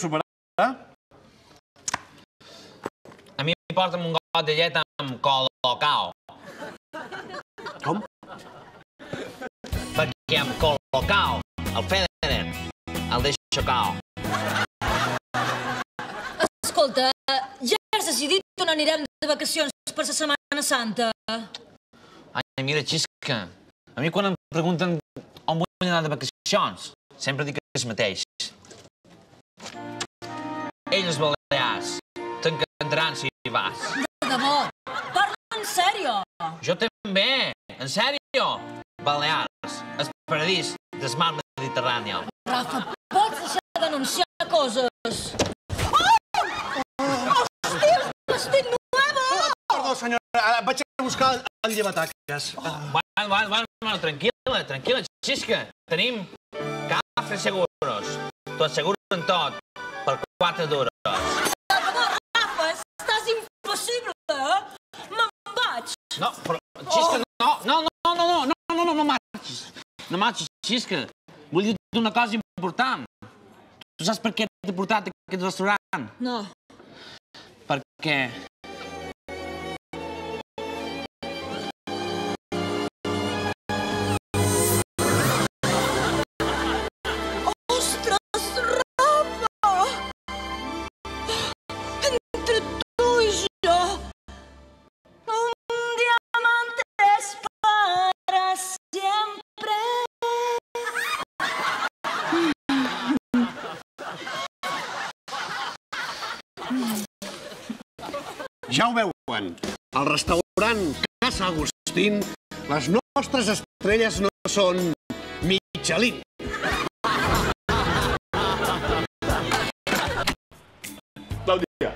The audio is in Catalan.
soparà? A mi porta'm un got de llet amb Colocao. Com? Perquè amb Colocao, el Federer, el deixo cao. Escolta, ja has decidit on anirem de vacacions per la Setmana Santa? Ai, mira, Xisca, a mi quan em pregunten on vull anar de vacacions, sempre dic el mateix. Elles Balears, t'encantaran si hi vas. De debò, parla en sèrio. Jo també, en sèrio. Balears, el paradís del mar Mediterrani. Rafa, pots deixar d'anunciar coses? Oh! Hòstia, vestit nuevo! Perdó, senyora, vaig a buscar el llevataques. Bueno, tranquil·la, Xisca. Tenim cafres seguros. T'ho asseguren tot, per 4 duros. Rafa, estàs impossible, eh? Me'n vaig. No, però, Xisca, no marxis. No marxis, Xisca. Vull dir-te una cosa important. Tu saps per què t'he portat a aquest restaurant? No. Perquè... Ostres, Rafa! Entre tu i jo, un diamante es para siempre. Ja ho veuen, al restaurant Casa Agustín, les nostres estrelles no són Michelin. Clàudia,